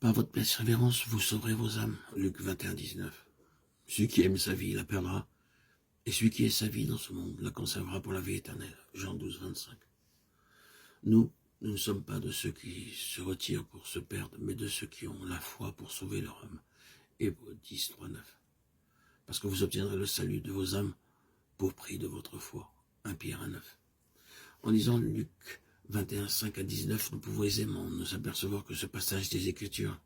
Par votre persévérance, vous sauverez vos âmes. Luc 21, 19. Celui qui aime sa vie la perdra, et celui qui est sa vie dans ce monde la conservera pour la vie éternelle. Jean 12, 25. Nous ne sommes pas de ceux qui se retirent pour se perdre, mais de ceux qui ont la foi pour sauver leur âme. Hébreux 10, 3, 9. Parce que vous obtiendrez le salut de vos âmes pour prix de votre foi. 1 Pierre 1, 9. En lisant Luc 21, 5 à 19, nous pouvons aisément nous apercevoir que ce passage des Écritures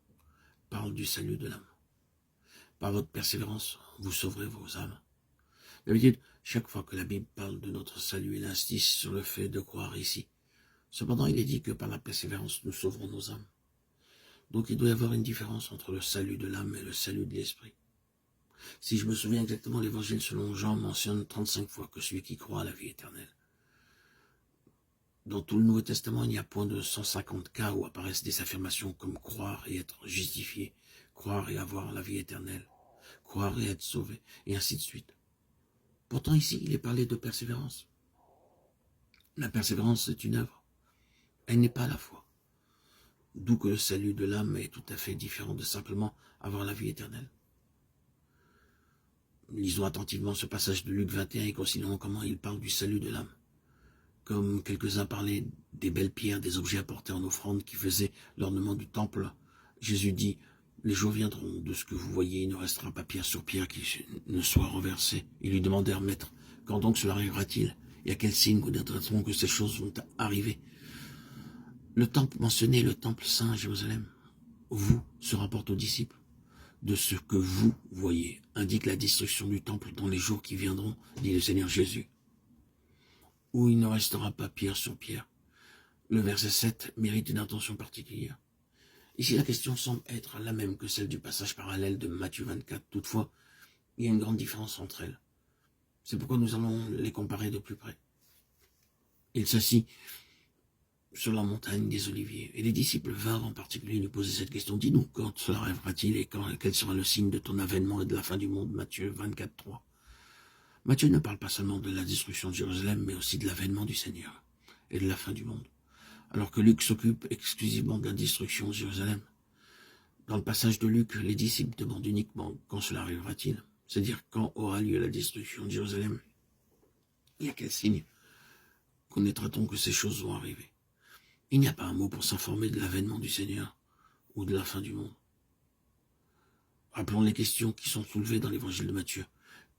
parle du salut de l'âme. Par votre persévérance, vous sauverez vos âmes. D'habitude, chaque fois que la Bible parle de notre salut, elle insiste sur le fait de croire ici. Cependant, il est dit que par la persévérance, nous sauverons nos âmes. Donc il doit y avoir une différence entre le salut de l'âme et le salut de l'esprit. Si je me souviens exactement, l'évangile selon Jean mentionne 35 fois que celui qui croit à la vie éternelle. Dans tout le Nouveau Testament, il n'y a point de 150 cas où apparaissent des affirmations comme croire et être justifié, croire et avoir la vie éternelle, croire et être sauvé, et ainsi de suite. Pourtant ici, il est parlé de persévérance. La persévérance est une œuvre. Elle n'est pas la foi. D'où que le salut de l'âme est tout à fait différent de simplement avoir la vie éternelle. Lisons attentivement ce passage de Luc 21 et considérons comment il parle du salut de l'âme. Comme quelques-uns parlaient des belles pierres, des objets apportés en offrande qui faisaient l'ornement du temple, Jésus dit, « Les jours viendront, de ce que vous voyez, il ne restera pas pierre sur pierre qui ne soit renversée. » Ils lui demandèrent, « Maître, quand donc cela arrivera-t-il? Et à quel signe connaîtra-t-on que ces choses vont arriver ?» Le temple mentionné, le temple saint à Jérusalem, vous, se rapporte aux disciples. De ce que vous voyez, indique la destruction du temple dans les jours qui viendront, dit le Seigneur Jésus, où il ne restera pas pierre sur pierre. Le verset 7 mérite une attention particulière. Ici, la question semble être la même que celle du passage parallèle de Matthieu 24. Toutefois, il y a une grande différence entre elles. C'est pourquoi nous allons les comparer de plus près. Il s'assit sur la montagne des Oliviers, et les disciples vinrent en particulier lui poser cette question. Dis-nous, quand cela arrivera-t-il et quel sera le signe de ton avènement et de la fin du monde? Matthieu 24, 3. Matthieu ne parle pas seulement de la destruction de Jérusalem, mais aussi de l'avènement du Seigneur et de la fin du monde. Alors que Luc s'occupe exclusivement de la destruction de Jérusalem. Dans le passage de Luc, les disciples demandent uniquement quand cela arrivera-t-il, c'est-à-dire quand aura lieu la destruction de Jérusalem. Et à quel signe connaîtra-t-on que ces choses vont arriver? Il n'y a pas un mot pour s'informer de l'avènement du Seigneur ou de la fin du monde. Rappelons les questions qui sont soulevées dans l'évangile de Matthieu.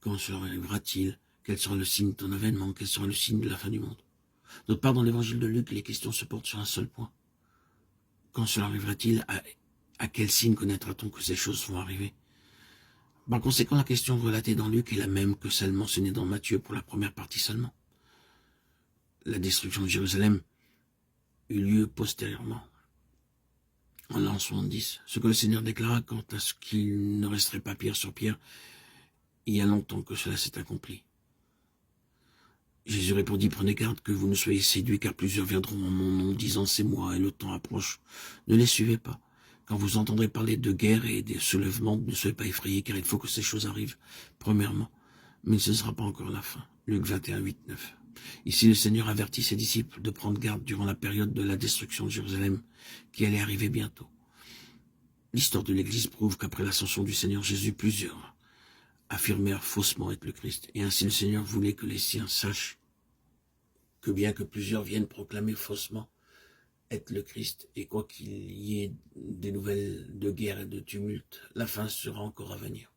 Quand cela arrivera-t-il? Quel sera le signe de ton avènement? Quel sera le signe de la fin du monde? D'autre part, dans l'évangile de Luc, les questions se portent sur un seul point. Quand cela arrivera-t-il? À quel signe connaîtra-t-on que ces choses vont arriver? Par conséquent, la question relatée dans Luc est la même que celle mentionnée dans Matthieu pour la première partie seulement. La destruction de Jérusalem eut lieu postérieurement. En l'an 70, ce que le Seigneur déclara quant à ce qu'il ne resterait pas pierre sur pierre, il y a longtemps que cela s'est accompli. Jésus répondit, prenez garde que vous ne soyez séduits, car plusieurs viendront en mon nom, disant c'est moi, et le temps approche. Ne les suivez pas. Quand vous entendrez parler de guerre et des soulèvements, ne soyez pas effrayés, car il faut que ces choses arrivent, premièrement, mais ce ne sera pas encore la fin. Luc 21, 8, 9. Ici, le Seigneur avertit ses disciples de prendre garde durant la période de la destruction de Jérusalem, qui allait arriver bientôt. L'histoire de l'Église prouve qu'après l'ascension du Seigneur Jésus, plusieurs affirmèrent faussement être le Christ. Et ainsi le Seigneur voulait que les siens sachent que bien que plusieurs viennent proclamer faussement être le Christ, et quoi qu'il y ait des nouvelles de guerre et de tumulte, la fin sera encore à venir.